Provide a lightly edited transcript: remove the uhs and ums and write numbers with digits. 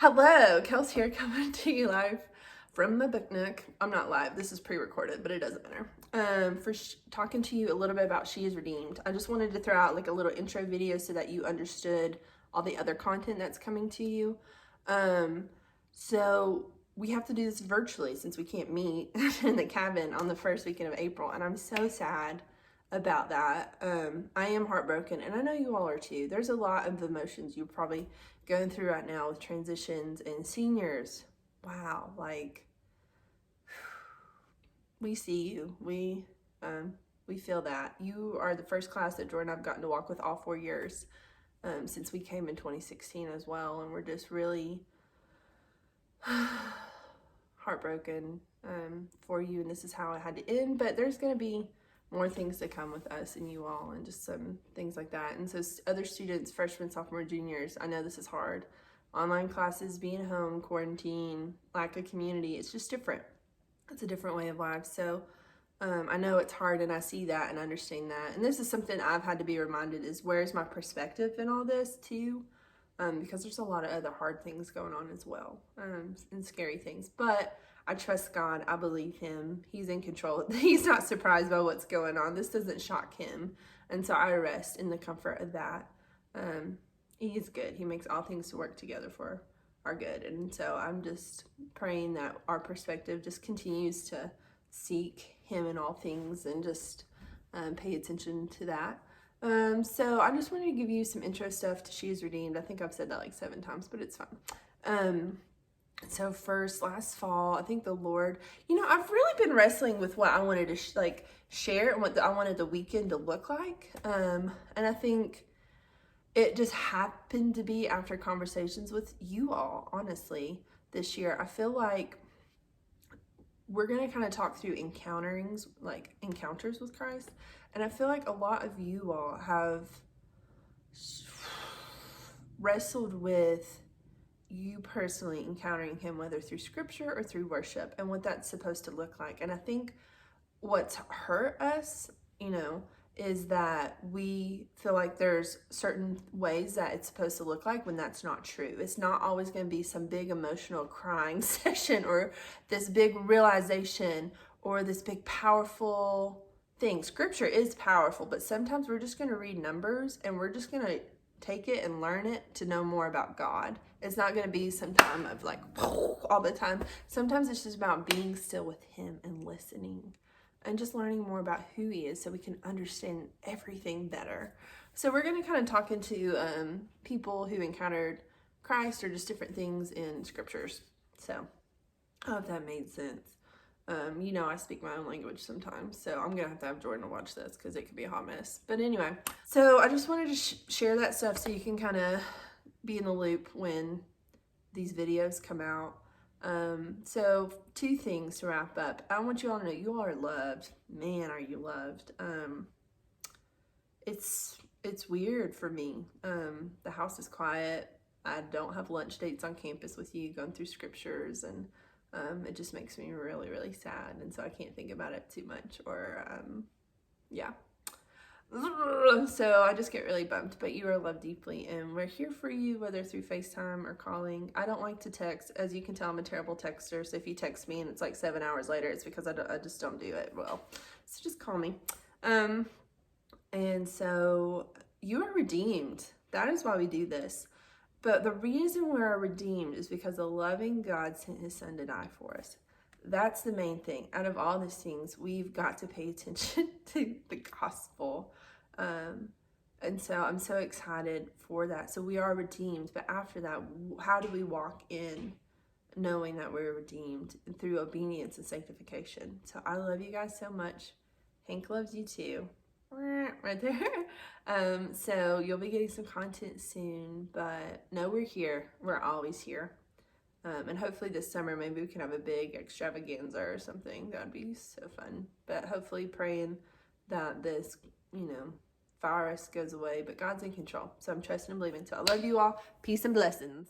Hello, Kels here, coming to you live from my book nook. I'm not live, this is pre-recorded, but it doesn't matter. Talking to you a little bit about She Is Redeemed. I just wanted to throw out like a little intro video so that you understood all the other content that's coming to you. So we have to do this virtually since we can't meet in the cabin on the first weekend of April, and I'm so sad about that. I am heartbroken, and I know you all are too. There's a lot of emotions you're probably going through right now with transitions and seniors. Wow, like we see you. We feel that. You are the first class that Jordan and I've gotten to walk with all 4 years since we came in 2016 as well, and we're just really heartbroken for you, and this is how it had to end. But there's going to be more things to come with us and you all, and just some things like that. And so other students, freshmen, sophomore, juniors, I know this is hard. Online classes, being home, quarantine, lack of community, it's just different. It's a different way of life. So I know it's hard, and I see that and understand that. And this is something I've had to be reminded is, where's my perspective in all this too? Because there's a lot of other hard things going on as well, and scary things. But I trust God. I believe him. He's in control. He's not surprised by what's going on. This doesn't shock him. And so I rest in the comfort of that. He is good. He makes all things to work together for our good. And so I'm just praying that our perspective just continues to seek him in all things, and just pay attention to that. So I just wanted to give you some intro stuff to She Is Redeemed. I think I've said that like 7 times, but it's fine. So first, last fall, I think the Lord, I've really been wrestling with what I wanted to share and what I wanted the weekend to look like. And I think it just happened to be after conversations with you all, honestly, this year. I feel like we're going to kind of talk through encounters with Christ. And I feel like a lot of you all have wrestled with you personally encountering him, whether through scripture or through worship, and what that's supposed to look like. And I think what's hurt us, is that we feel like there's certain ways that it's supposed to look like when that's not true. It's not always going to be some big emotional crying session, or this big realization, or this big powerful thing. Scripture is powerful, but sometimes we're just going to read numbers and we're just going to take it and learn it to know more about God. It's not going to be some time of like all the time. Sometimes it's just about being still with him and listening and just learning more about who he is, so we can understand everything better. So we're going to kind of talk into people who encountered Christ, or just different things in scriptures. So I hope that made sense. I speak my own language sometimes, so I'm going to have Jordan to watch this because it could be a hot mess. But anyway, so I just wanted to share that stuff so you can kind of be in the loop when these videos come out. So 2 things to wrap up. I want you all to know you all are loved. Man, are you loved. It's weird for me. The house is quiet. I don't have lunch dates on campus with you going through scriptures, and it just makes me really, really sad. And so I can't think about it too much, or yeah. So I just get really bummed, but you are loved deeply, and we're here for you, whether through FaceTime or calling. I don't like to text. As you can tell, I'm a terrible texter. So if you text me and it's like 7 hours later, it's because I just don't do it well. So just call me. And so you are redeemed. That is why we do this. But the reason we are redeemed is because the loving God sent his son to die for us. That's the main thing. Out of all these things, we've got to pay attention to the gospel. And so I'm so excited for that. So we are redeemed. But after that, how do we walk in knowing that we're redeemed? Through obedience and sanctification. So I love you guys so much. Hank loves you too. Right there. So you'll be getting some content soon, but no, we're here. We're always here. And hopefully this summer, maybe we can have a big extravaganza or something. That would be so fun. But hopefully praying that this, virus goes away, but God's in control. So I'm trusting and believing. So I love you all. Peace and blessings.